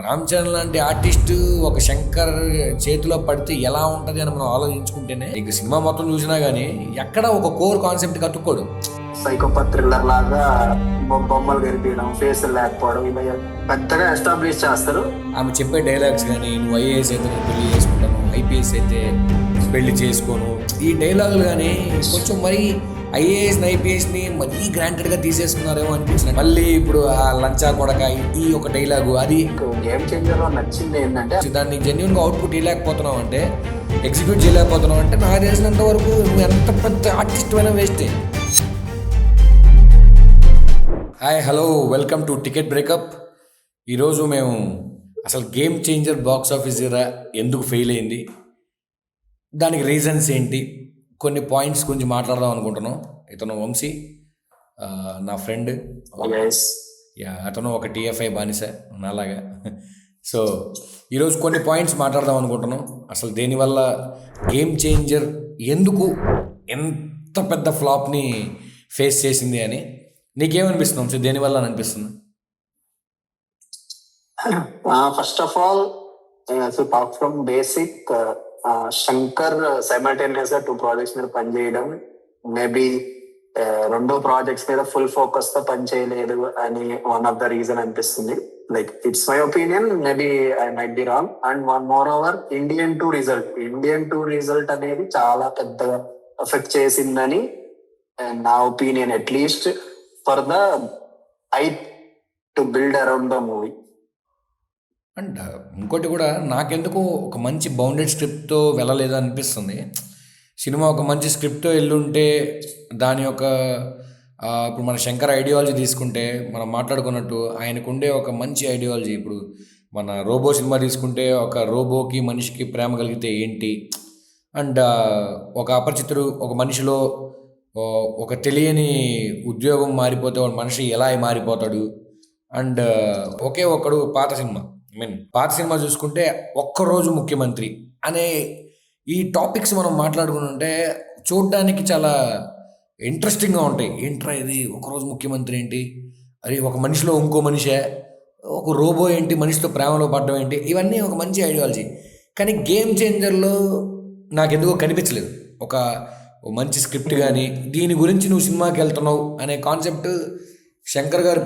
రామ్ చరణ్ లాంటి ఆర్టిస్ట్ ఒక శంకర్ చేతిలో పడితే ఎలా ఉంటుంది అని మనం ఆలోచించుకుంటేనే ఇక సినిమా మొత్తం చూసినా గానీ ఎక్కడ ఒక కోర్ కాన్సెప్ట్ కట్టుకోడు. సైకోపాత్ థ్రిల్లర్ లాగా బొమ్మలు కనిపించడం, ఫేస్ లేకపోవడం, ఇలా పెద్దగా ఎస్టాబ్లిష్ చేస్తారు. ఆమె చెప్పే డైలాగ్స్ కానీ, నువ్వు ఐఏఎస్ అయితే నేను పెళ్లి చేసుకుంటాను, ఐపీఎస్ అయితే పెళ్లి చేసుకోను, ఈ డైలాగులు కానీ కొంచెం మరీ ఐఏఎస్ ఐపీఎస్ని మరీ గ్రాంటెడ్గా తీసేసుకున్నారేమో అనిపించింది. మళ్ళీ ఇప్పుడు ఆ లంచా కొడక ఈ ఒక డైలాగు అది గేమ్ చేంజర్ లో నచ్చింది ఏంటంటే దాన్ని జెన్యున్గా అవుట్పుట్ ఇవ్వలేకపోతున్నావు అంటే, ఎగ్జిక్యూట్ చేయలేకపోతున్నావు అంటే నాకు తెలిసినంత వరకు నువ్వు ఎంత పెద్ద ఆర్టిస్ట్ అయినా వేస్టే. Hi hello welcome to ticket breakup. ఈరోజు మేము అసలు గేమ్ చేంజర్ బాక్స్ ఆఫీస్ ఎందుకు ఫెయిల్ అయింది, దానికి రీజన్స్ ఏంటి, కొన్ని పాయింట్స్ గురించి మాట్లాడదాం అనుకుంటున్నాం. ఇతను వంశీ, నా ఫ్రెండ్. అతను ఒక టీఎఫ్ఐ బానిస నాలాగా. సో ఈరోజు కొన్ని పాయింట్స్ మాట్లాడదాం అనుకుంటున్నాం. అసలు దేనివల్ల గేమ్ చేంజర్ ఎందుకు ఎంత పెద్ద ఫ్లాప్ని ఫేస్ చేసింది అని. నీకేమనిపిస్తుంది వంశీ, దేనివల్ల అని అనిపిస్తుంది? First of all talk from basic, Shankar simultaneous గా 2 ప్రాజెక్ట్స్ మీద పనిచేయడం, మేబీ 2 ప్రాజెక్ట్స్ మీద ఫుల్ ఫోకస్ తో పనిచేయలేదు అని వన్ ఆఫ్ ద రీజన్ అనిపిస్తుంది. Like it's my opinion, maybe I might be wrong. And one more over, Indian two result అనేది చాలా పెద్దగా ఎఫెక్ట్ చేసిందని నా opinion, at least for the hype to build around the movie. And ఇంకోటి కూడా, నాకెందుకు ఒక మంచి బౌండెడ్ స్క్రిప్ట్తో వెళ్ళలేదు అనిపిస్తుంది. సినిమా ఒక మంచి స్క్రిప్ట్తో వెళ్ళుంటే దాని యొక్క ఇప్పుడు మన శంకర్ ఐడియాలజీ తీసుకుంటే మనం మాట్లాడుకున్నట్టు ఆయనకు ఉండే ఒక మంచి ఐడియాలజీ. ఇప్పుడు మన రోబో సినిమా తీసుకుంటే ఒక రోబోకి మనిషికి ప్రేమ కలిగితే ఏంటి, అండ్ ఒక అపరిచితుడు ఒక మనిషిలో ఒక తెలియని ఉద్యోగం మారిపోతే ఒక మనిషి ఎలా మారిపోతాడు, అండ్ ఒకే ఒక్కడు పాత సినిమా చూసుకుంటే ఒక్కరోజు ముఖ్యమంత్రి అనే ఈ టాపిక్స్ మనం మాట్లాడుకుని ఉంటే చూడడానికి చాలా ఇంట్రెస్టింగ్గా ఉంటాయి. ఏంట్రా ఇది, ఒకరోజు ముఖ్యమంత్రి ఏంటి, అది ఒక మనిషిలో ఇంకో మనిషే, ఒక రోబో ఏంటి, మనిషితో ప్రేమలో పడడం ఏంటి, ఇవన్నీ ఒక మంచి ఐడియాలజీ. కానీ గేమ్ చేంజర్లో నాకెందుకో కనిపించలేదు ఒక మంచి స్క్రిప్ట్ కానీ, దీని గురించి నువ్వు సినిమాకి వెళ్తున్నావు అనే కాన్సెప్ట్ శంకర్ గారు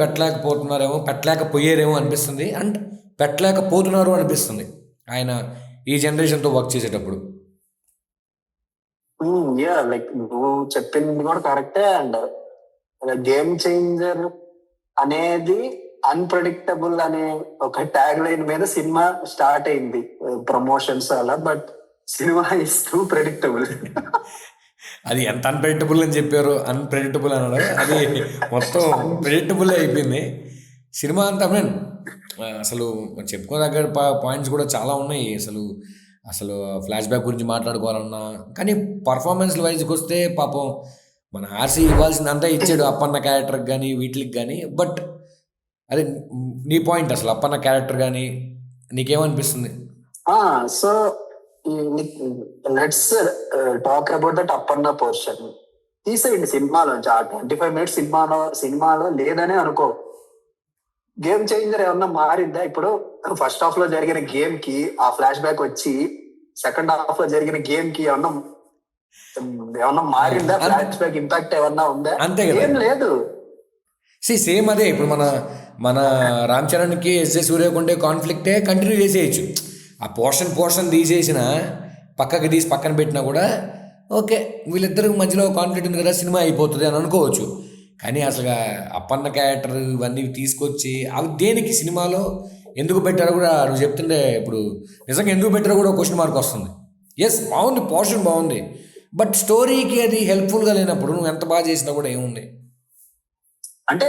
పెట్టలేకపోయారేమో అనిపిస్తుంది. అండ్ పెట్టలేకపోతున్నారు అనిపిస్తుంది ఆయన ఈ జనరేషన్తో వర్క్ చేసేటప్పుడు. లైక్ నువ్వు చెప్పింది కూడా కరెక్టే. అండ్ గేమ్ చేంజర్ అనేది అన్ప్రెడిక్టబుల్ అనే ఒక ట్యాగ్ లైన్ మీద సినిమా స్టార్ట్ అయింది, ప్రమోషన్స్ అలా. But cinema is two predictable. అది ఎంత అన్ప్రెడిక్టబుల్ అని చెప్పారు, అన్ప్రెడిక్టబుల్ అన్నాడు, అది మొత్తం ప్రెడిక్టబుల్ అయిపోయింది సినిమా అంతా. అసలు చెప్పుకోదగ్గ పాయింట్స్ కూడా చాలా ఉన్నాయి. అసలు ఫ్లాష్ బ్యాక్ గురించి మాట్లాడుకోవాలన్నా కానీ పర్ఫార్మెన్స్ వైజ్కి వస్తే పాపం మన ఆర్సీ ఇవ్వాల్సిందంతా ఇచ్చాడు అప్పన్న క్యారెక్టర్కి కానీ వీటికి కానీ. బట్ అదే నీ పాయింట్, అసలు అప్పన్న క్యారెక్టర్ కానీ నీకేమనిపిస్తుంది? So let's talk about that Appanna portion. తీసేయండి సినిమాలో, 25 మినిట్స్ సినిమాలో లేదనే అనుకో. గేమ్ చేంజర్ ఏమన్నా మారిందా? ఇప్పుడు ఫస్ట్ హాఫ్ లో జరిగిన గేమ్ కి ఆ ఫ్లాష్ బ్యాక్ వచ్చి సెకండ్ హాఫ్ లో జరిగిన గేమ్ కి ఏమన్నా మారిందా? ఫ్లాష్ బ్యాక్ ఇంపాక్ట్ ఏమన్నా ఉందా? అంతే, ఏం లేదు. సేమ్ అదే. ఇప్పుడు మన రామ్ చరణ్కి ఎస్జే సూర్యకుండే కాన్ఫ్లిక్టే కంటిన్యూ చేసేయచ్చు. ఆ పోర్షన్ తీసేసిన పక్కన పెట్టినా కూడా ఓకే, వీళ్ళిద్దరికి మధ్యలో కాన్ఫ్లిక్ట్ ఉంది కదా, సినిమా అయిపోతుంది అని అనుకోవచ్చు. కానీ అసలు అప్పన్న క్యారెక్టర్ ఇవన్నీ తీసుకొచ్చి అవి దేనికి సినిమాలో ఎందుకు పెట్టారో కూడా నువ్వు చెప్తుంటే ఇప్పుడు నిజంగా ఎందుకు పెట్టారో కూడా క్వశ్చన్ మార్క్ వస్తుంది. ఎస్, బాగుంది, పోర్షన్ బాగుంది, బట్ స్టోరీకి అది హెల్ప్ఫుల్గా లేనప్పుడు నువ్వు ఎంత బాగా చేసినా కూడా ఏముంది అంటే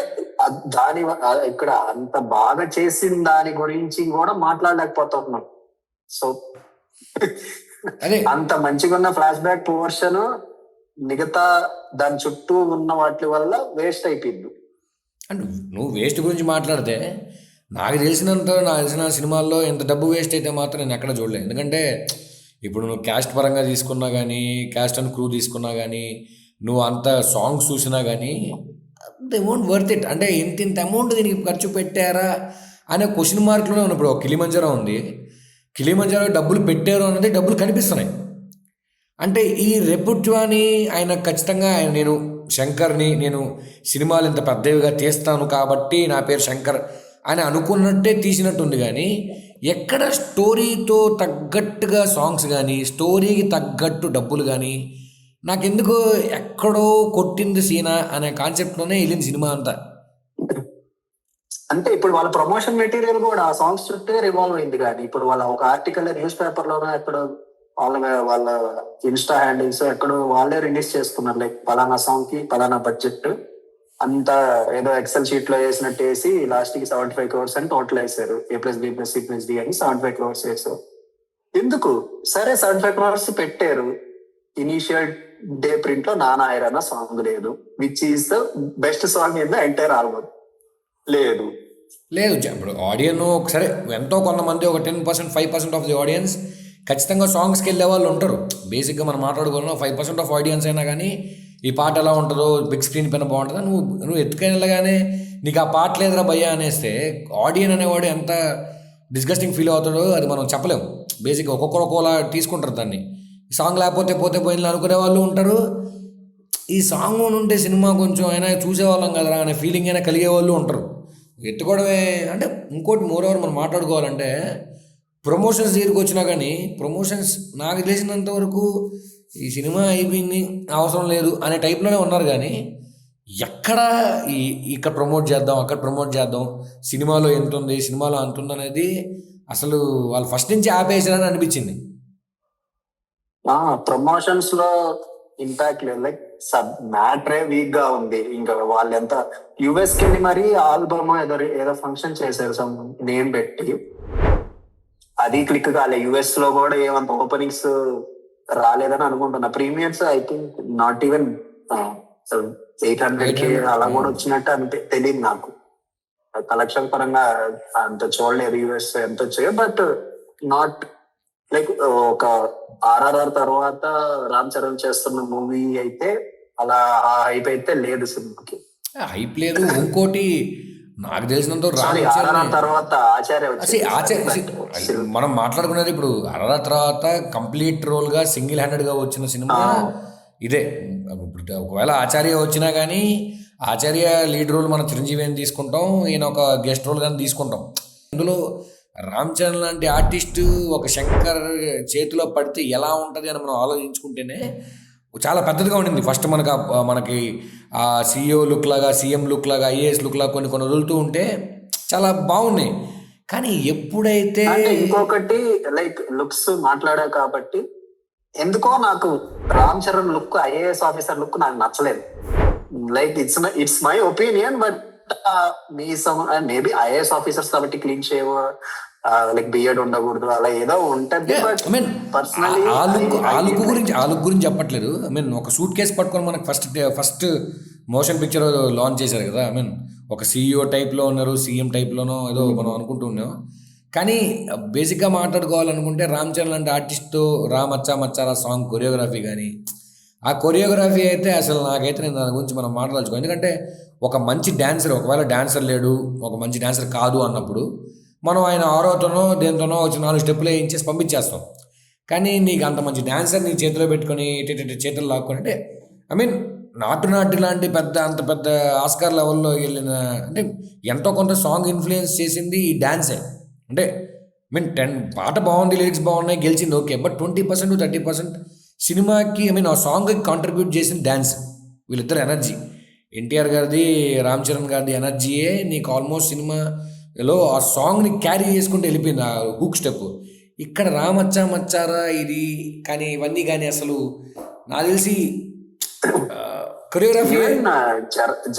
ఇక్కడ అంత బాగా చేసిన దాని గురించి కూడా మాట్లాడలేకపోతున్నాం. సో అదే అంత మంచిగా ఉన్న ఫ్లాష్ బ్యాక్ పోర్షన్ మిగతా దాని చుట్టూ ఉన్న వాటి వల్ల వేస్ట్ అయిపోయింది. అంటే నువ్వు వేస్ట్ గురించి మాట్లాడితే నాకు తెలిసిన సినిమాల్లో ఎంత డబ్బు వేస్ట్ అయితే మాత్రం నేను ఎక్కడ చూడలేదు. ఎందుకంటే ఇప్పుడు నువ్వు క్యాస్ట్ పరంగా తీసుకున్నా కానీ, క్యాస్ట్ అండ్ క్రూ తీసుకున్నా కానీ, నువ్వు అంత సాంగ్స్ చూసినా కానీ దే వోంట్ వర్త్ ఇట్. అంటే ఇంత అమౌంట్ దీనికి ఖర్చు పెట్టారా అనే క్వశ్చన్ మార్క్లోనే ఉన్నప్పుడు ఒక కిలిమంజారో ఉంది, కిలిమంజారో డబ్బులు పెట్టారు అన్నది డబ్బులు కనిపిస్తున్నాయి. అంటే ఈ రెపుట్వాని ఆయన ఖచ్చితంగా నేను శంకర్ని, నేను సినిమాలు ఇంత పెద్దవిగా తీస్తాను కాబట్టి నా పేరు శంకర్ అని అనుకున్నట్టే తీసినట్టుంది. కానీ ఎక్కడ స్టోరీతో తగ్గట్టుగా సాంగ్స్ కానీ, స్టోరీకి తగ్గట్టు డబ్బులు కానీ, నాకెందుకు ఎక్కడో కొట్టింది సీనా అనే కాన్సెప్ట్లోనే వెళ్ళింది సినిమా అంతా. అంటే ఇప్పుడు వాళ్ళ ప్రమోషన్ మెటీరియల్ కూడా ఆ సాంగ్స్ చుట్టే రివాల్వ్ అయింది. కానీ ఇప్పుడు వాళ్ళ ఒక ఆర్టికల్ న్యూస్ పేపర్ లోనో ఎక్కడో వాళ్ళ ఇన్స్టా హ్యాండిల్స్ ఎక్కడో వాళ్ళే రిలీజ్ చేసుకున్నారు. లైక్ పలానా సాంగ్ కి పలానా బడ్జెట్ అంతా ఏదో ఎక్సెల్ షీట్ లో వేసినట్టు వేసి లాస్ట్ కి 75 crores అని టోటల్ వేసారు. A+B+C+D అని 75 crores వేసారు. ఎందుకు? సరే 75 crores పెట్టారు. ఇనీషియల్ డే ప్రింట్ లో నానా ఐరన్ సాంగ్ లేదు, which is the best song in the entire album. లేదు ఇప్పుడు ఆడియన్ ఒకసారి ఎంతో కొంతమంది ఒక 10%, 5% ఆఫ్ ది ఆడియన్స్ ఖచ్చితంగా సాంగ్స్కి వెళ్ళే వాళ్ళు ఉంటారు. బేసిక్గా మనం మాట్లాడుకున్నాం 5% ఆఫ్ ఆడియన్స్ అయినా కానీ ఈ పాట ఎలా ఉంటుందో, బిగ్ స్క్రీన్ పైన బాగుంటుందా, నువ్వు ఎత్తుకొని వెళ్ళగానే నీకు ఆ పాట లేదురా భయ్యా అనేస్తే ఆడియన్ అనేవాడు ఎంత డిస్గస్టింగ్ ఫీల్ అవుతాడో అది మనం చెప్పలేము. బేసిక్గా ఒక్కొక్కరు ఒక్కోలా తీసుకుంటారు దాన్ని. ఈ సాంగ్ లేకపోతే పోతే పోయిన అనుకునే వాళ్ళు ఉంటారు. ఈ సాంగ్ ఉంటే సినిమా కొంచెం అయినా చూసేవాళ్ళం కదరా అనే ఫీలింగ్ అయినా కలిగే వాళ్ళు ఉంటారు. ఎత్తుకోవడమే అంటే ఇంకోటి మోరోవర్ మనం మాట్లాడుకోవాలంటే ప్రమోషన్స్ దగ్గరికి వచ్చినా కానీ ప్రమోషన్స్ నాకు తెలిసినంత వరకు ఈ సినిమా అయిపోయింది అవసరం లేదు అనే టైప్లోనే ఉన్నారు. కానీ ఎక్కడ ఇక్కడ ప్రమోట్ చేద్దాం, అక్కడ ప్రమోట్ చేద్దాం, సినిమాలో ఎంత ఉంది, సినిమాలో అంత ఉంది అనేది అసలు వాళ్ళు ఫస్ట్ నుంచి ఆపేసారని అనిపించింది. ప్రమోషన్స్ లో ఇంపాక్ట్ లేదు. లైక్ మ్యాటరే వీక్ గా ఉంది. ఇంకా వాళ్ళు ఎంత యుఎస్ కి వెళ్ళి మరి ఆల్బమ్ ఏదో ఫంక్షన్ చేశారు సమ్ నేమ్ పెట్టి, అది క్లిక్ కాలే. యుఎస్ లో కూడా ఏమంత ఓపెనింగ్స్ రాలేదని అనుకుంటున్నా. Premieres I think not even 800K అలా కూడా వచ్చినట్టు తెలియదు నాకు. కలెక్షన్ పరంగా అంత చూడలేదు యుఎస్ ఎంత వచ్చాయో. బట్ నాట్ లైక్ ఒక RRR తర్వాత రామ్ చరణ్ చేస్తున్న మూవీ అయితే అలా హైప్ అయితే లేదు సినిమాకి. హైప్ లేదు. ఇంకోటి నాకు తెలిసినంత తర్వాత ఆచార్య మనం మాట్లాడుకునేది ఇప్పుడు RRR తర్వాత కంప్లీట్ రోల్గా సింగిల్ హ్యాండెడ్గా వచ్చిన సినిమా ఇదే. ఇప్పుడు ఒకవేళ ఆచార్య వచ్చినా కానీ ఆచార్య లీడ్ రోల్ మనం చిరంజీవి అని తీసుకుంటాం, ఈయన ఒక గెస్ట్ రోల్ కానీ తీసుకుంటాం. అందులో రామ్ చరణ్ లాంటి ఆర్టిస్టు ఒక శంకర్ చేతిలో పడితే ఎలా ఉంటుంది అని మనం ఆలోచించుకుంటేనే చాలా పెద్దదిగా ఉండింది. ఫస్ట్ మనకి ఆ CEO లుక్ లాగా, CM లుక్ లాగా, IAS లుక్ లాగా కొన్ని వదులుతూ ఉంటే చాలా బాగున్నాయి. కానీ ఎప్పుడైతే ఇంకొకటి లైక్ లుక్స్ మాట్లాడా కాబట్టి ఎందుకో నాకు Ram Charan look, IAS officer look నాకు నచ్చలేదు. Like it's my opinion. But maybe IAS officers కాబట్టి క్లీన్ షేవ్, లైక్ బియర్డ్ ఉండకూడదు, అలా ఏదో ఉంటుంది. ఆ లుక్ గురించి చెప్పట్లేదు. ఒక సూట్ కేసు పట్టుకొని మనకు ఫస్ట్ మోషన్ పిక్చర్ లాంచ్ చేశారు కదా. ఒక CEO టైప్లో ఉన్నారు, CM టైప్లోనో ఏదో మనం అనుకుంటూ ఉన్నాం. కానీ బేసిక్గా మాట్లాడుకోవాలనుకుంటే రామ్ చరణ్ లాంటి ఆర్టిస్ట్తో రామచ్చా మచ్చారా సాంగ్ కొరియోగ్రఫీ కానీ, ఆ కొరియోగ్రఫీ అయితే అసలు నాకైతే నేను దాని గురించి మనం మాట్లాడుకోవాలి. ఎందుకంటే ఒక మంచి డాన్సర్, ఒకవేళ డాన్సర్ లేడు, ఒక మంచి డాన్సర్ కాదు అన్నప్పుడు మనం ఆయన ఆరోతోనో దేంతోనో వచ్చి 4 స్టెప్పులు వేయించేసి పంపించేస్తాం. కానీ నీకు అంత మంచి డాన్సర్ నీ చేతిలో పెట్టుకొని చేతులు లాక్కొని అంటే నాటు లాంటి అంత పెద్ద ఆస్కార్ లెవెల్లో వెళ్ళిన అంటే ఎంతో కొంత సాంగ్ ఇన్ఫ్లుయెన్స్ చేసింది ఈ డాన్సే. అంటే 10 పాట బాగుంది, లిరిక్స్ బాగున్నాయి, గెలిచింది ఓకే. బట్ 20% 30% సినిమాకి ఆ సాంగ్కి కాంట్రిబ్యూట్ చేసిన డాన్స్. వీళ్ళిద్దరు ఎనర్జీ, ఎన్టీఆర్ గారిది, రామ్ చరణ్ గారిది ఎనర్జీయే నీకు ఆల్మోస్ట్ సినిమాలో ఆ సాంగ్ని క్యారీ చేసుకుంటూ వెళ్ళిపోయింది. ఆ హుక్ స్టెప్. ఇక్కడ రామచ్చా మచ్చారా ఇది కానీ ఇవన్నీ కానీ అసలు నాకు తెలిసి కొరియోగ్రఫీ.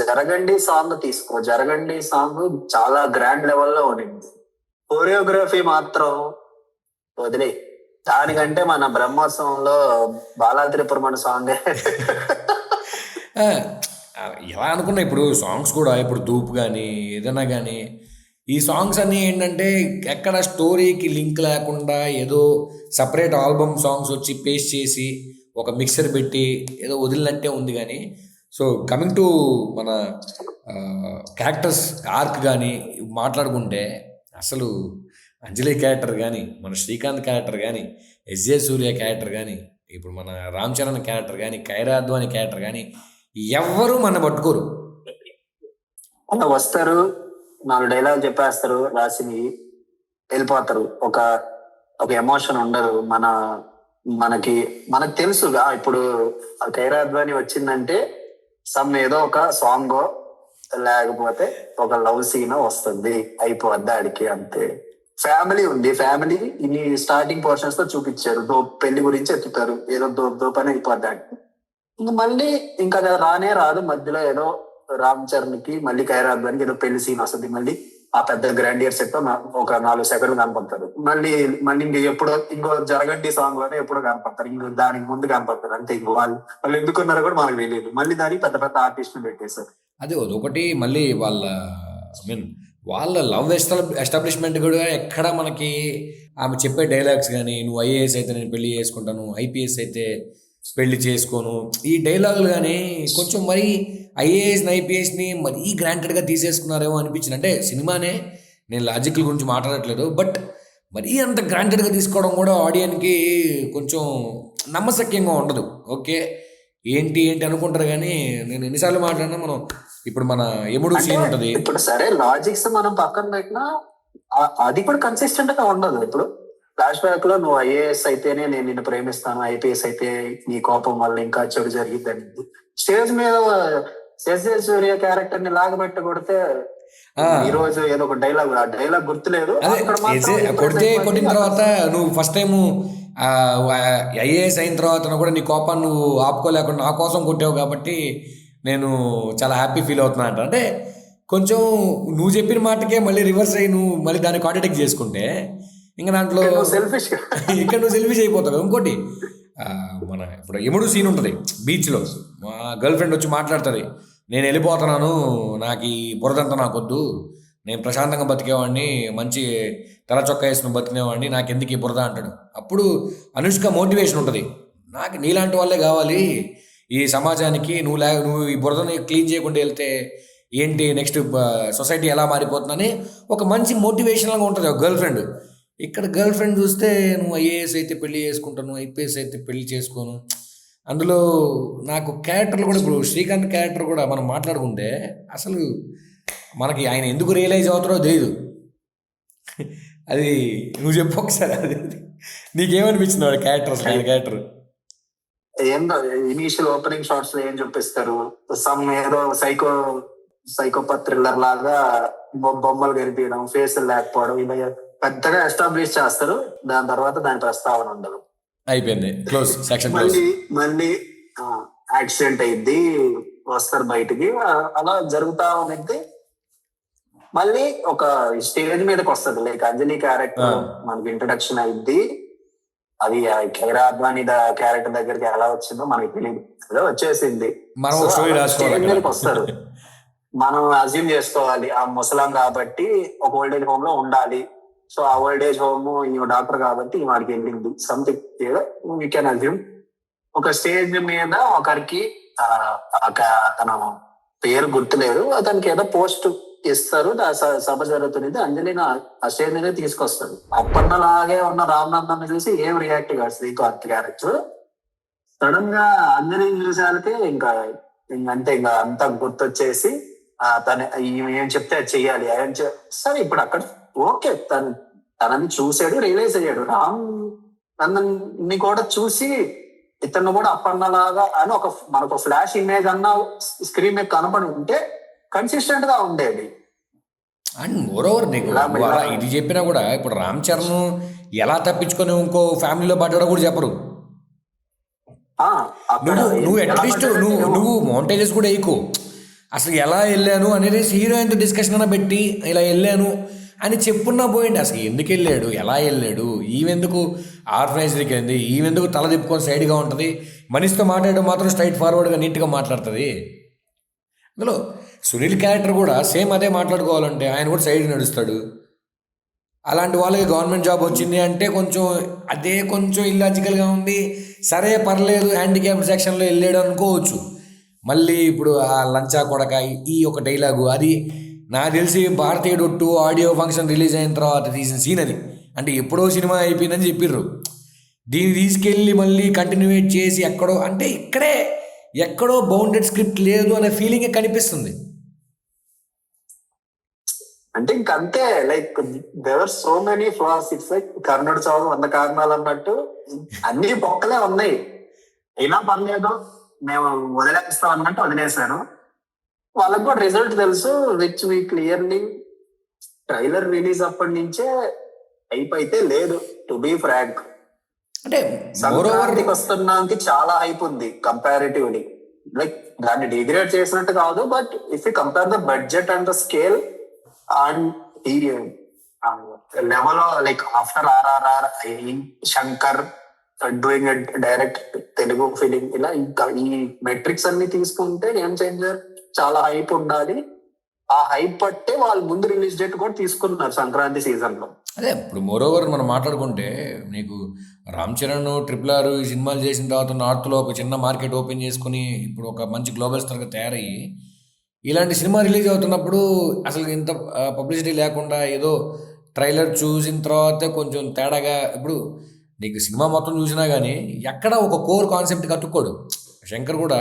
జరగండి సాంగ్ తీసుకో, జరగండి సాంగ్ చాలా గ్రాండ్ లెవెల్లో ఉండింది. కొరియోగ్రఫీ మాత్రం వదిలే. దానికంటే మన బ్రహ్మోత్సవంలో బాలా త్రిపురమణ సాంగ్ ఎలా అనుకున్నా. ఇప్పుడు సాంగ్స్ కూడా ఇప్పుడు ధూప్ కానీ ఏదైనా కానీ ఈ సాంగ్స్ అన్నీ ఏంటంటే ఎక్కడ స్టోరీకి లింక్ లేకుండా ఏదో సపరేట్ ఆల్బమ్ సాంగ్స్ వచ్చి పేస్ట్ చేసి ఒక మిక్సర్ పెట్టి ఏదో వదిలినట్టే ఉంది. కానీ సో కమింగ్ టు మన క్యారెక్టర్స్ ఆర్క్ కానీ మాట్లాడుకుంటే అసలు అంజలి క్యారెక్టర్ కానీ, మన శ్రీకాంత్ క్యారెక్టర్ కానీ, ఎస్జే సూర్య క్యారెక్టర్ కానీ, ఇప్పుడు మన రామ్ చరణ్ క్యారెక్టర్ కానీ, కైరా అద్వాని క్యారెక్టర్ కానీ ఎవ్వరూ మన పట్టుకోరు. అలా వస్తారు, 4 డైలాగ్ చెప్పేస్తారు, రాసి వెళ్ళిపోతారు. ఒక ఒక ఎమోషన్ ఉండదు. మనకి తెలుసుగా ఇప్పుడు కైరా అద్వాని వచ్చిందంటే ఏదో ఒక సాంగ్ లేకపోతే ఒక లవ్ సీన్ వస్తుంది, అయిపోద్ది ఆడికి, అంతే. ఫ్యామిలీ ఉంది, ఫ్యామిలీ ఇన్ని స్టార్టింగ్ పోర్షన్స్ తో చూపించారు. పెళ్లి గురించి ఎత్తుతారు, ఏదో దోపని అయిపోద్ది ఆడికి. మళ్ళీ ఇంకా అది రానే రాదు. మధ్యలో ఏదో రామ్ చరణ్ కి మళ్ళీ కైరా అద్వానికి ఏదో పెళ్లి సీన్ వస్తుంది. మళ్ళీ ఆ పెద్ద గ్రాండియర్ సెట్ ఒక 4 సెకండ్లు కనపడతారు. మళ్ళీ ఇంక ఎప్పుడో ఇంకో జరగండి సాంగ్ లోనే ఎప్పుడో కనపడతారు. ఇంకో దానికి ముందు కనపడతారు, అంతే. ఇంకో వాళ్ళు ఎందుకున్నారో కూడా మనకు తెలియదు. మళ్ళీ దానికి పెద్ద పెద్ద ఆర్టిస్ట్ పెట్టేశారు. అది అదొకటి. మళ్ళీ వాళ్ళ లవ్ ఎస్టాబ్లిష్మెంట్ కూడా ఎక్కడ మనకి ఆమె చెప్పే డైలాగ్స్ కానీ, నువ్వు ఐఏఎస్ అయితే నేను పెళ్లి చేసుకుంటాను, ఐపీఎస్ అయితే పెళ్లి చేసుకోను, ఈ డైలాగులు కానీ కొంచెం మరీ ఐఏఎస్ని ఐపీఎస్ని మరీ గ్రాంటెడ్గా తీసేసుకున్నారేమో అనిపించింది. అంటే సినిమానే, నేను లాజికల్ గురించి మాట్లాడట్లేదు, బట్ మరీ అంత గ్రాంటెడ్గా తీసుకోవడం కూడా ఆడియన్కి కొంచెం నమ్మశక్యంగా ఉండదు. ఓకే, ఏంటి అనుకుంటారు. కానీ నేను ఎన్నిసార్లు మాట్లాడినా మనం ఇప్పుడు మన యముడు సీన్ ఉంటుంది. ఇప్పుడు సరే లాజిక్స్ మనం పక్కన పెట్టినా అది కూడా కన్సిస్టెంట్ గా ఉండదు. ఇప్పుడు ఫ్లాష్ బ్యాక్ లో నువ్వు ఐఏఎస్ అయితేనే నేను నిన్ను ప్రేమిస్తాను, ఐపీఎస్ అయితే నీ కోపం వల్ల ఇంకా చెడు జరిగిద్దని స్టేజ్ మీద ఎస్జే సూర్య క్యారెక్టర్ ని లాగబెట్టి కొడితే ఈ రోజు ఏదో ఒక డైలాగ్, ఆ డైలాగ్ గుర్తులేదు, కొట్టిన తర్వాత నువ్వు ఫస్ట్ టైము ఐఏఎస్ అయిన తర్వాత కూడా నీ కోపాన్ని నువ్వు ఆపుకోలేకుండా నా కోసం కొట్టావు కాబట్టి నేను చాలా హ్యాపీ ఫీల్ అవుతున్నా అంట. అంటే కొంచెం నువ్వు చెప్పిన మాటకే మళ్ళీ రివర్స్ అయ్యి నువ్వు మళ్ళీ దాన్ని కాంట్రాడిక్ట్ చేసుకుంటే ఇంకా దాంట్లో ఇక్కడ నువ్వు సెల్ఫిష్ అయిపోతావు. ఇంకోటి మన ఇప్పుడు యముడు సీన్ ఉంటుంది బీచ్లో, మా గర్ల్ ఫ్రెండ్ వచ్చి మాట్లాడుతుంది, నేను వెళ్ళిపోతున్నాను, నాకు ఈ బురదంతా నాకొద్దు, నేను ప్రశాంతంగా బతికేవాడిని, మంచి తెల్ల చొక్కా వేసుకుని బతికేవాడిని, నాకు ఎందుకు ఈ బురద అంటాడు. అప్పుడు అనుష్క మోటివేషన్ ఉంటుంది, నాకు నీలాంటి వాళ్ళే కావాలి ఈ సమాజానికి, నువ్వు ఈ బురదని క్లీన్ చేయకుండా వెళ్తే ఏంటి నెక్స్ట్ సొసైటీ ఎలా మారిపోతుందని ఒక మంచి మోటివేషనల్గా ఉంటుంది ఒక గర్ల్ ఫ్రెండ్. ఇక్కడ గర్ల్ ఫ్రెండ్ చూస్తే నువ్వు ఐఏఎస్ అయితే పెళ్లి చేసుకుంటాను, ఐపీఎస్ అయితే పెళ్లి చేసుకోను. అందులో నాకు క్యారెక్టర్లు కూడా, ఇప్పుడు శ్రీకాంత్ క్యారెక్టర్ కూడా మనం మాట్లాడుకుంటే అసలు మనకి ఆయన ఎందుకు రియలైజ్ అవుతారో తెలియదు. అది నువ్వు చెప్పు ఒకసారి, అది నీకేమనిపించింది వాడి క్యారెక్టర్, అసలు ఆయన క్యారెక్టర్? ఏందో ఇనీషియల్ ఓపెనింగ్ షాట్స్ లో ఏం చూపిస్తారు, ఏదో సైకోపత్ థ్రిల్లర్ లాగా బొమ్మలు కనిపించడం, ఫేస్ లేకపోవడం, ఇలా పెద్దగా ఎస్టాబ్లిష్ చేస్తారు. దాని తర్వాత దాని ప్రస్తావన ఉండదు, అయిపోయింది, క్లోజ్ సెక్షన్. మళ్ళీ యాక్సిడెంట్ అయింది, వస్తారు బయటికి, అలా జరుగుతా ఉంది. మళ్ళీ ఒక స్టేజ్ మీదకి వస్తుంది, లైక్ అంజలి క్యారెక్టర్ మనకి ఇంట్రొడక్షన్ అయింది. అది కైరా అద్వాని క్యారెక్టర్ దగ్గరికి ఎలా వచ్చిందో మనకి తెలియదు, అదే వచ్చేసింది. స్టేజ్ మీదకి వస్తారు, మనం అజ్యూమ్ చేసుకోవాలి ఆ ముసలాం కాబట్టి ఒక ఓల్డేజ్ హోమ్ లో ఉండాలి. సో ఆ ఓల్డేజ్ హోమ్ ఈ డాక్టర్ కాబట్టి వాడికి వెళ్ళింది, సంథింగ్ ఏదో వీ కెన్ అజ్యూమ్. ఒక స్టేజ్ మీద ఒకరికి తన పేరు గుర్తులేదు, అతనికి ఏదో పోస్ట్ ఇస్తారు, సభ జరుగుతుంది. అంజలిని ఆ స్టేజ్ మీద తీసుకొస్తారు. అప్పన్నలాగే ఉన్న రామ్నందన్ చూసి ఏం రియాక్ట్ కాదు శ్రీకాంత్ క్యారెక్టర్. సడన్ గా అంజలిని చూసాకే ఇంకా అంతా గుర్తొచ్చేసి తను ఏం చెప్తే అది చెయ్యాలి. సరే ఇప్పుడు అక్కడ ఓకే, తనని చూసాడు, రియలైజ్ అయ్యాడు. రామ్ నందన్ని కూడా చూసి ఇతను కూడా అప్పన్నలాగా అని మనకు ఫ్లాష్ ఇమేజ్ అన్న స్క్రీన్ మీద కనపడి ఉంటే కన్సిస్టెంట్ గా ఉండేది. అండ్ మోరోవర్ నీకు ఇది చెప్పినా కూడా ఇప్పుడు రామ్ చరణ్ ఎలా తప్పించుకొని ఇంకో ఫ్యామిలీలో పడ్డాడో కూడా చెప్పరు. నువ్వు అట్లీస్ట్ నువ్వు మౌంటేజెస్ కూడా వేయకు, అసలు ఎలా వెళ్ళాను అనేది హీరోయిన్తో డిస్కషన్ అన్న పెట్టి ఇలా వెళ్ళాను అని చెప్పున్నా పోయింది. అసలు ఎందుకు వెళ్ళాడు, ఎలా వెళ్ళాడు, ఈవెందుకు ఆర్గనైజర్కి వెళ్ళింది, ఈవెందుకు తల తిప్పుకొని సైడ్గా ఉంటుంది, మనిషితో మాట్లాడడం మాత్రం స్ట్రైట్ ఫార్వర్డ్గా నీట్గా మాట్లాడుతుంది. అందులో సునీల్ క్యారెక్టర్ కూడా సేమ్ అదే మాట్లాడుకోవాలంటే ఆయన కూడా సైడ్ నడుస్తాడు. అలాంటి వాళ్ళకి గవర్నమెంట్ జాబ్ వచ్చింది అంటే కొంచెం ఇల్లాజికల్గా ఉంది. సరే పర్లేదు, హ్యాండిక్యాప్డ్ సెక్షన్లో వెళ్ళాడు అనుకోవచ్చు. మళ్ళీ ఇప్పుడు ఆ లంచా కొడక ఈ ఒక డైలాగు, అది నాకు తెలిసి భారతీయుడు 2 ఆడియో ఫంక్షన్ రిలీజ్ అయిన తర్వాత తీసిన సీన్ అది. అంటే ఎప్పుడో సినిమా అయిపోయిందని చెప్పిర్రు. దీన్ని తీసుకెళ్ళి మళ్ళీ కంటిన్యూయేట్ చేసి ఎక్కడో అంటే ఎక్కడో బౌండెడ్ స్క్రిప్ట్ లేదు అనే ఫీలింగే కనిపిస్తుంది. అంటే ఇంకంతే, like they were so many flaws. It's like కర్ణుడు చావు 100 కారణాలు అన్నట్టు అన్ని బొక్కలే ఉన్నాయి. అయినా పర్లేదు మేము వదిలేస్తాం అన్నట్టు వదిలేశారు. వాళ్ళకి కూడా రిజల్ట్ తెలుసు, which we clearly trailer release అప్పటి నుంచే హైప్ అయితే లేదు. టు బీ ఫ్రాంక్, అంటే సంక్రాంతికి వస్తున్నానికి చాలా హైప్ ఉంది కంపారిటివ్లీ. లైక్ దాన్ని డిగ్రేడ్ చేసినట్టు కాదు, but if you compare the budget and the scale and ఈ level, like after RRR, Shankar doing direct Telugu film, ఇలా ఇంకా ఈ మెట్రిక్స్ అన్ని తీసుకుంటే గేమ్ చేంజర్ చాలా హైప్ ఉండాలి. ఆ హైప్ పట్టే వాళ్ళు ముందు రిలీజ్ డేట్ కూడా తీసుకున్నారు సంక్రాంతి సీజన్ లో. అదే ఇప్పుడు మోరోవర్ మనం మాట్లాడుకుంటే నీకు రామ్ చరణ్ RRR ఈ సినిమాలు చేసిన తర్వాత నార్త్లో ఒక చిన్న మార్కెట్ ఓపెన్ చేసుకుని ఇప్పుడు ఒక మంచి గ్లోబల్ స్టార్గా తయారయ్యి ఇలాంటి సినిమా రిలీజ్ అవుతున్నప్పుడు అసలు ఇంత పబ్లిసిటీ లేకుండా ఏదో ట్రైలర్ చూసిన తర్వాత కొంచెం తేడాగా, ఇప్పుడు నీకు సినిమా మొత్తం చూసినా కానీ ఎక్కడ ఒక కోర్ కాన్సెప్ట్ కట్టుకోడు. శంకర్ కూడా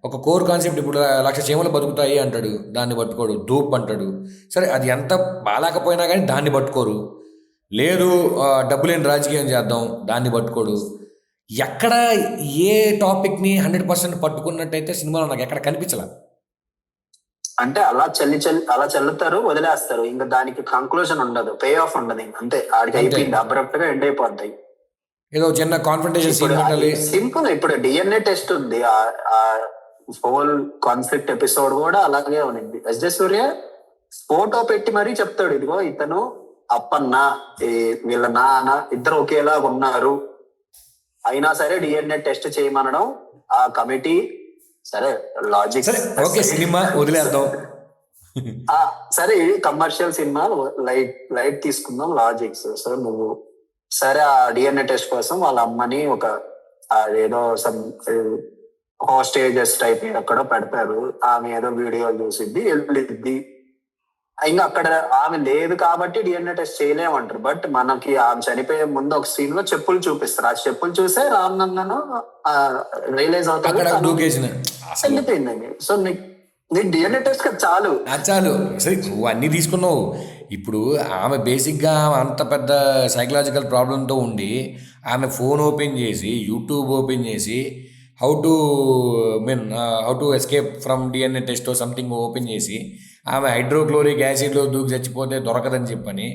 ఒక కోర్ కాన్సెప్ట్, ఇప్పుడు 1,00,000 చీమలు బతుకుతాయి అంటాడు, దాన్ని పట్టుకోడు. ధూప్ అంటాడు, సరే అది ఎంత బాగాలేకపోయినా కానీ దాన్ని పట్టుకోరు. లేదు డబ్బులేని రాజకీయం చేద్దాం, దాన్ని పట్టుకోడు. ఎక్కడ ఏ టాపిక్ని 100% పట్టుకున్నట్టయితే సినిమాలో నాకు ఎక్కడ కనిపించలే. అంటే అలా చెల్లుతారు, వదిలేస్తారు. ఇంకా దానికి కంక్లూజన్ ఉండదు, పే ఆఫ్ ఉండదు. అంతే, ఆడికి అయిపోయింది, అబ్రప్ట్ గా ఎండ్ అయిపోతాయి. ఏదో చిన్న కాన్ఫ్రంటేషన్ సీన్ పెట్టాలి, సింపుల్. ఇప్పుడు DNA టెస్ట్ ఉంది, హోల్ కాన్ఫ్లిక్ట్ ఎపిసోడ్ కూడా అలాగే ఉంది. ఎస్జే సూర్య ఫోటో పెట్టి మరీ చెప్తాడు, ఇదిగో ఇతను అప్పన్న, వీళ్ళ నాన్న ఇద్దరు ఒకేలా ఉన్నారు, అయినా సరే DNA టెస్ట్ చేయమనడం ఆ కమిటీ. సరే లాజిక్, ఓకే సినిమా వదిలేద్దాం, సరే కమర్షియల్ సినిమా లైట్ తీసుకుందాం, లాజిక్స్. సో నువ్వు సరే ఆ DNA టెస్ట్ కోసం వాళ్ళ అమ్మని ఒక ఏదో సమ్ హోస్టేజెస్ టైప్ ఎక్కడో పెడతారు. ఆమె ఏదో వీడియోలు చూసిద్ది, వెళ్ళిద్ది. ఇంకా అక్కడ ఆమె లేదు కాబట్టి DNA టెస్ట్ చేయలేమంటారు. బట్ మనకి ఆమె చనిపోయే ముందు ఒక సీన్ లో చెప్పులు చూపిస్తారు. ఆ చెప్పులు చూసే రామ్ నందన్ రియలైజ్ అవుతాడు, వెళ్ళిపోయిందండి. సో నీకు DNA టెస్ట్ చాలు. సరే నువ్వు అన్నీ తీసుకున్నావు. ఇప్పుడు ఆమె బేసిక్గా అంత పెద్ద సైకలాజికల్ ప్రాబ్లంతో ఉండి ఆమె ఫోన్ ఓపెన్ చేసి యూట్యూబ్ ఓపెన్ చేసి how to escape from DNA test something open చేసి ఆమె హైడ్రోక్లోరిక్ యాసిడ్లో దూకి చచ్చిపోతే దొరకదని చెప్పని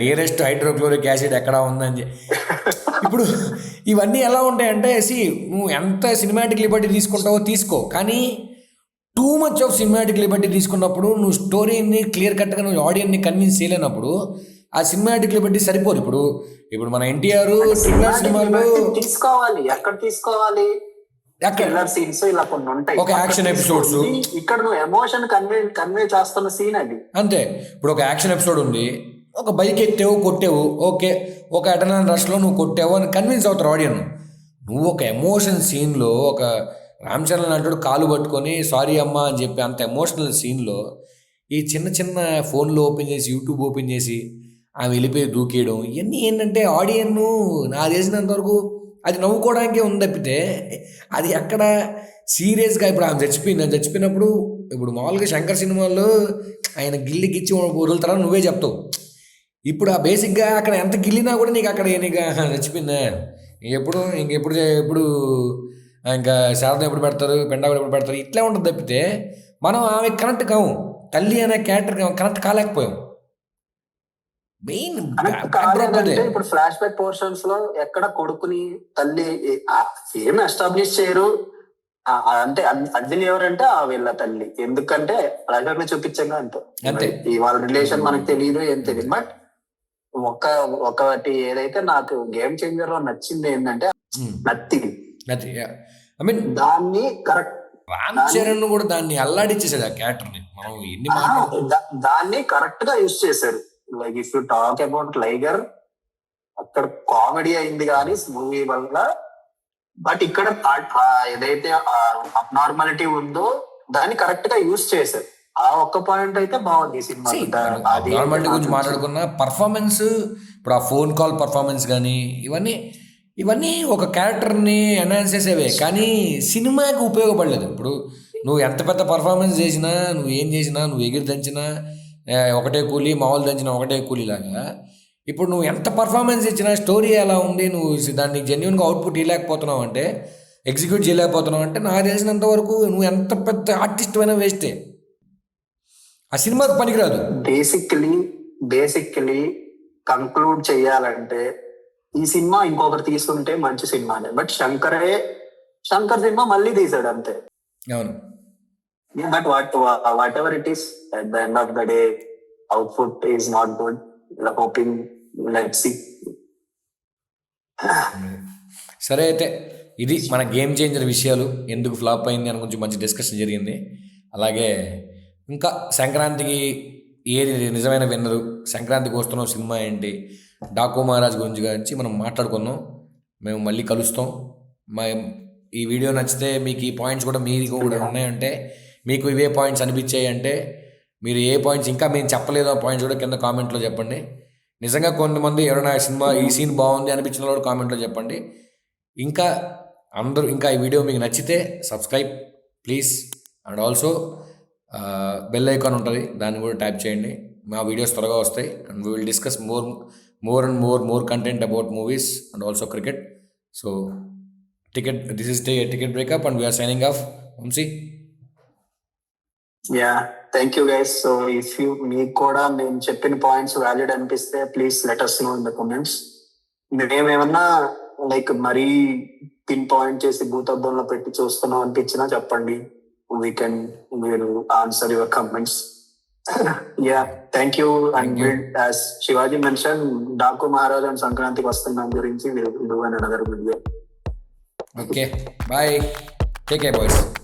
నియరెస్ట్ హైడ్రోక్లోరిక్ యాసిడ్ ఎక్కడా ఉందని ఇప్పుడు ఇవన్నీ ఎలా ఉంటాయంటే, నువ్వు ఎంత సినిమాటిక్ లిబర్టీ తీసుకుంటావో తీసుకో, కానీ too much of cinematic Liberty తీసుకున్నప్పుడు నువ్వు స్టోరీని క్లియర్ కట్గా నువ్వు ఆడియన్ని కన్విన్స్ చేయలేనప్పుడు ఆ సినిమాటిక్ లిబర్టీ సరిపోదు. ఇప్పుడు మన ఎన్టీఆర్ సినిమాలో తీసుకోవాలి, ఎక్కడ తీసుకోవాలి, సీన్స్ ఇలా కొన్ని ఉంటాయి, ఒక యాక్షన్ ఎపిసోడ్స్. ఇక్కడ నువ్వు ఎమోషన్ కన్వే చేస్తున్న సీన్ అది అంతే. ఇప్పుడు ఒక యాక్షన్ ఎపిసోడ్ ఉంది, ఒక బైక్ ఎత్తావు కొట్టావు, ఓకే, ఒక అడ్రినల్ రష్లో నువ్వు కొట్టావు అని కన్విన్స్ అవుతారు ఆడియన్. నువ్వు ఒక ఎమోషన్ సీన్లో ఒక రామ్ చరణ్ అంటాడు కాలు పట్టుకొని సారీ అమ్మా అని చెప్పి అంత ఎమోషనల్ సీన్లో ఈ చిన్న చిన్న ఫోన్లో ఓపెన్ చేసి యూట్యూబ్ ఓపెన్ చేసి ఆమె వెళ్ళిపోయి దూకేయడం, ఇవన్నీ ఏంటంటే ఆడియన్ను నాకు తెలిసినంత వరకు అది నవ్వుకోవడానికే ఉంది తప్పితే అది ఎక్కడ సీరియస్గా. ఇప్పుడు ఆమె చచ్చిపోయినప్పుడు ఇప్పుడు మామూలుగా శంకర్ సినిమాల్లో ఆయన గిల్లికి ఇచ్చి వదులుతారని నువ్వే చెప్తావు. ఇప్పుడు ఆ బేసిక్గా అక్కడ ఎంత గిల్లినా కూడా నీకు అక్కడ చచ్చిపోయిందా ఇంకెప్పుడు ఇంకా శారదం ఎప్పుడు పెడతారు, పెండా ఎప్పుడు పెడతారు, ఇట్లా ఉంటుంది తప్పితే మనం ఆమె కనెక్ట్ కావు, తల్లి అనే క్యారెక్టర్ కనెక్ట్ కాలేకపోయాం. మెయిన్ ఇప్పుడు ఫ్లాష్ బ్యాక్ పోర్షన్స్ లో ఎక్కడ కొడుకుని తల్లి ఏం ఎస్టాబ్లిష్ చేయరు. అంటే అర్జున్ ఎవరంటే వీళ్ళ తల్లి, ఎందుకంటే ప్రజలను చూపించంగా అంతే. వాళ్ళ రిలేషన్ మనకు తెలియదు, ఏం తెలియదు. బట్ ఒకటి ఏదైతే నాకు గేమ్ చేంజర్ లో నచ్చింది ఏంటంటే నథింగ్. ఐ మీన్ దాన్ని కరెక్ట్, రామ్ చరణ్ కూడా దాన్ని అల్లాడిచ్చేసాడు ఆ క్యారెక్టర్ ని. మనం ఎన్ని దాన్ని కరెక్ట్ గా యూజ్ చేశారు. Like if you talk about Liger, అక్కడ కామెడీ అయింది కానీ మూవీ వల్ల, బట్ ఇక్కడ ఏదైతే అబ్నార్మాలిటీ ఉందో దాన్ని కరెక్ట్ గా యూజ్ చేశారు. ఆ ఒక్క పాయింట్ అయితే బాగుంది ఈ సినిమా. అది నార్మాలిటీ గురించి మాట్లాడుకున్న పర్ఫార్మెన్స్, ఇప్పుడు ఆ ఫోన్ కాల్ పర్ఫార్మెన్స్ కానీ ఇవన్నీ ఒక క్యారెక్టర్ని ఎన్హాన్స్ చేసేవే, కానీ సినిమాకి ఉపయోగపడలేదు. ఇప్పుడు నువ్వు ఎంత పెద్ద పర్ఫార్మెన్స్ చేసినా, నువ్వు ఏం చేసినా, నువ్వు ఎగిరి దంచినా ఒకటే కూలి, మామూలు దంచినా ఒకటే కూలీలాగా, ఇప్పుడు నువ్వు ఎంత పర్ఫార్మెన్స్ ఇచ్చినా స్టోరీ ఎలా ఉంది, నువ్వు దాన్ని జెన్యున్గా అవుట్పుట్ ఇవ్వలేకపోతున్నావు అంటే, ఎగ్జిక్యూట్ చేయలేకపోతున్నావు అంటే, నాకు తెలిసినంత వరకు నువ్వు ఎంత పెద్ద ఆర్టిస్ట్ అయినా వేస్టే, ఆ సినిమాకి పనికిరాదు. బేసిక్లీ కంక్లూడ్ చేయాలంటే ఈ సినిమా ఇంకొకరు తీసుకుంటే మంచి సినిమానే, బట్ శంకర్ సినిమా మళ్ళీ తీసాడు అంతే. అవును. But whatever it is, at the end of the day output is not good. Hoping let's see. సరే, అయితే ఇది మన గేమ్ చేంజర్ విషయాలు, ఎందుకు ఫ్లాప్ అయింది అని గురించి మంచి డిస్కషన్ జరిగింది. అలాగే ఇంకా సంక్రాంతికి ఏది నిజమైన విన్నరు, సంక్రాంతికి వస్తున్న సినిమా ఏంటి, డాకు మహారాజ్ గురించి మనం మాట్లాడుకుందాం. మేము మళ్ళీ కలుస్తాం. ఈ వీడియో నచ్చితే మీకు ఈ పాయింట్స్ కూడా మీకు కూడా ఉన్నాయంటే, మీకు ఇవే పాయింట్స్ అనిపించాయి అంటే, మీరు ఏ పాయింట్స్ ఇంకా మేము చెప్పలేదో ఆ పాయింట్స్ కూడా కింద కామెంట్లో చెప్పండి. నిజంగా కొంతమంది ఎవరైనా సినిమా ఈ సీన్ బాగుంది అనిపించిన వాళ్ళు కామెంట్లో చెప్పండి. ఇంకా ఈ వీడియో మీకు నచ్చితే subscribe please, and also bell icon ఉంటుంది, దాన్ని కూడా ట్యాప్ చేయండి. మా వీడియోస్ త్వరగా వస్తాయి, and we will discuss more content about movies and also cricket. So this is a ticket breakup and we are signing off. Vamsi. Yeah, thank you guys. So if you మీకు కూడా నేను చెప్పిన points valid అనిపిస్తే please let us know in the comments. మేమేమన్నా like మరీ pin point చేసి భూతద్దంలో పెట్టి చూస్తున్నాం అనిపించినా చెప్పండి. we'll answer your comments. Yeah, thank you. And as Shivaji mentioned, Daku Maharaj and Sankranti Vastanam gurinchi we'll do another video. Okay, bye. Take care, boys.